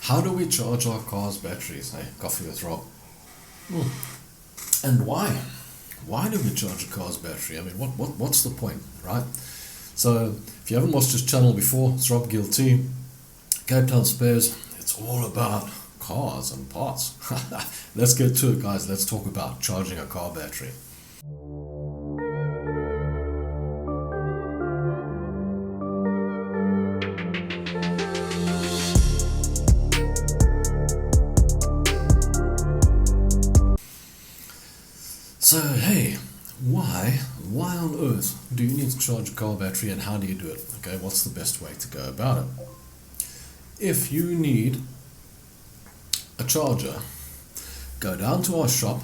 How do we charge our car's batteries? Hey, coffee with Rob. And why? Why do we charge a car's battery? I mean, what's the point, right? So, if you haven't watched this channel before, it's Robgillt, Capetownspares. It's all about cars and parts. Let's get to it, guys. Let's talk about charging a car battery. So, hey, why on earth do you need to charge a car battery, and how do you do it? Okay, what's the best way to go about it? If you need a charger, go down to our shop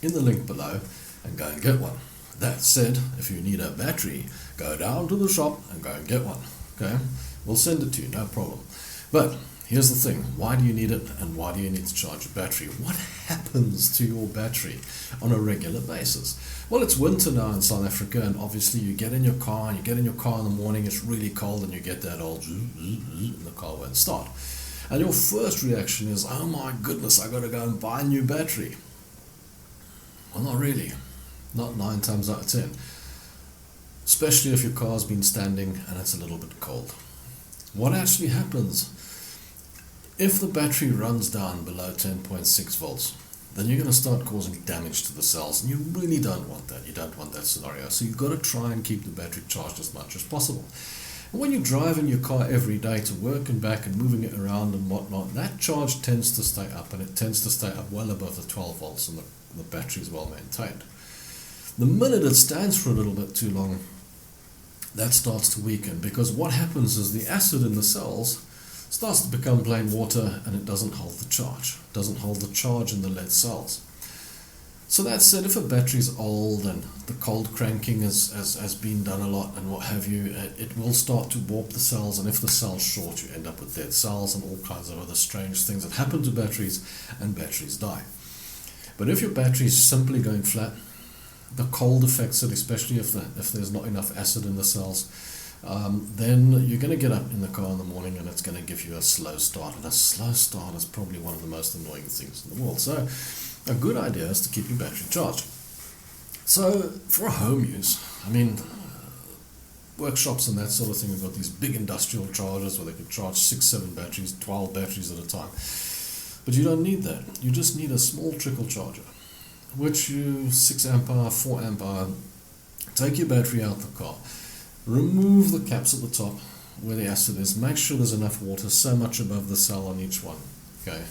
in the link below and go and get one. That said, if you need a battery, go down to the shop and go and get one. Okay, we'll send it to you, no problem. But here's the thing, why do you need it, and why do you need to charge a battery? What happens to your battery on a regular basis? Well, it's winter now in South Africa, and obviously you get in your car, in the morning, it's really cold, and you get that old and the car won't start. And your first reaction is, oh my goodness, I gotta go and buy a new battery. Well, not really. Not 9 times out of 10. Especially if your car's been standing and it's a little bit cold. What actually happens, if the battery runs down below 10.6 volts, then you're going to start causing damage to the cells, and you really don't want that. You don't want that scenario. So you've got to try and keep the battery charged as much as possible. And when you're driving your car every day to work and back and moving it around and whatnot, that charge tends to stay up, and it tends to stay up well above the 12 volts, and the battery is well maintained. The minute it stands for a little bit too long, that starts to weaken, because what happens is the acid in the cells starts to become plain water, and it doesn't hold the charge. It doesn't hold the charge in the lead cells. So that said, if a battery's old and the cold cranking has been done a lot and what have you, it will start to warp the cells, and if the cell's short, you end up with dead cells and all kinds of other strange things that happen to batteries, and batteries die. But if your battery is simply going flat, the cold affects it, especially if there's not enough acid in the cells, then you're going to get up in the car in the morning and it's going to give you a slow start, and a slow start is probably one of the most annoying things in the world. So a good idea is to keep your battery charged. So for home use, I mean, workshops and that sort of thing have got these big industrial chargers where they can charge 6, 7 batteries, 12 batteries at a time. But you don't need that. You just need a small trickle charger, which you 6 amp hour, 4 amp hour, take your battery out the car, remove the caps at the top where the acid is, make sure there's enough water so much above the cell on each one, okay,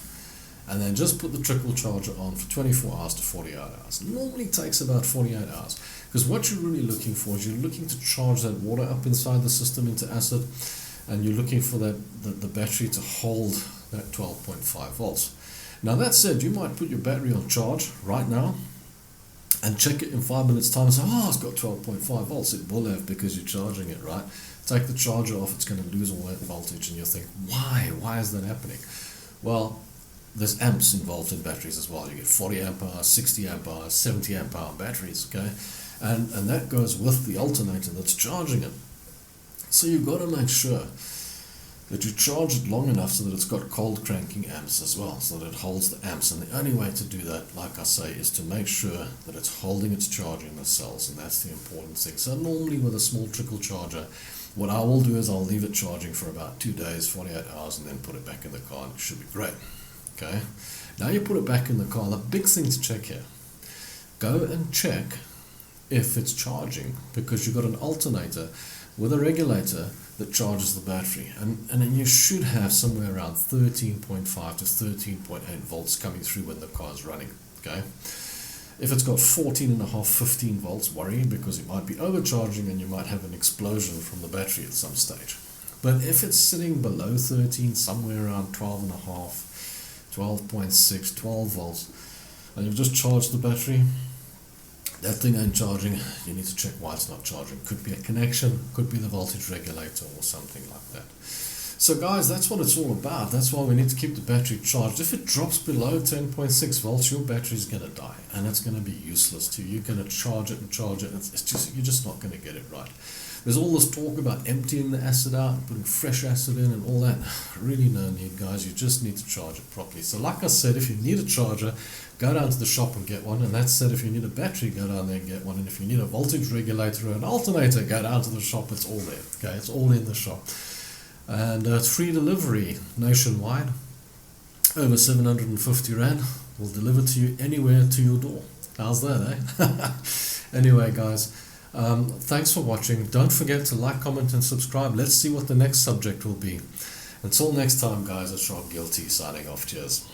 and then just put the trickle charger on for 24 hours to 48 hours. It normally takes about 48 hours, because what you're really looking for is you're looking to charge that water up inside the system into acid, and you're looking for the battery to hold that 12.5 volts. Now that said, you might put your battery on charge right now and check it in 5 minutes time and say, oh, it's got 12.5 volts. It will have, because you're charging it, right? Take the charger off, it's going to lose all that voltage, and you'll think, why is that happening? Well, there's amps involved in batteries as well. You get 40 amp hour, 60 amp hour, 70 amp hour batteries, okay? And that goes with the alternator that's charging it. So you've got to make sure that you charge it long enough so that it's got cold cranking amps as well, so that it holds the amps. And the only way to do that, like I say, is to make sure that it's holding its charge in the cells, and that's the important thing. So normally with a small trickle charger, what I will do is I'll leave it charging for about 2 days, 48 hours, and then put it back in the car, and it should be great. Okay, now you put it back in the car. The big thing to check here, go and check if it's charging, because you've got an alternator with a regulator that charges the battery, and then you should have somewhere around 13.5 to 13.8 volts coming through when the car is running. Okay, if it's got 14.5, 15 volts, worry, because it might be overcharging and you might have an explosion from the battery at some stage. But if it's sitting below 13, somewhere around 12.5, 12.6, 12 volts, and you've just charged the battery, that thing ain't charging. You need to check why it's not charging. Could be a connection, could be the voltage regulator or something like that. So guys, that's what it's all about. That's why we need to keep the battery charged. If it drops below 10.6 volts, your battery's going to die, and it's going to be useless to you. You're going to charge it and charge it. It's just, you're just not going to get it right. There's all this talk about emptying the acid out, putting fresh acid in and all that. Really no need, guys. You just need to charge it properly. So like I said, if you need a charger, go down to the shop and get one. And that said, if you need a battery, go down there and get one. And if you need a voltage regulator or an alternator, go down to the shop. It's all there. Okay, it's all in the shop. And it's free delivery nationwide. Over 750 Rand. We'll deliver to you anywhere to your door. How's that, eh? Anyway, guys, thanks for watching. Don't forget to like, comment, and subscribe. Let's see what the next subject will be. Until next time, guys, it's Robgillt signing off. Cheers.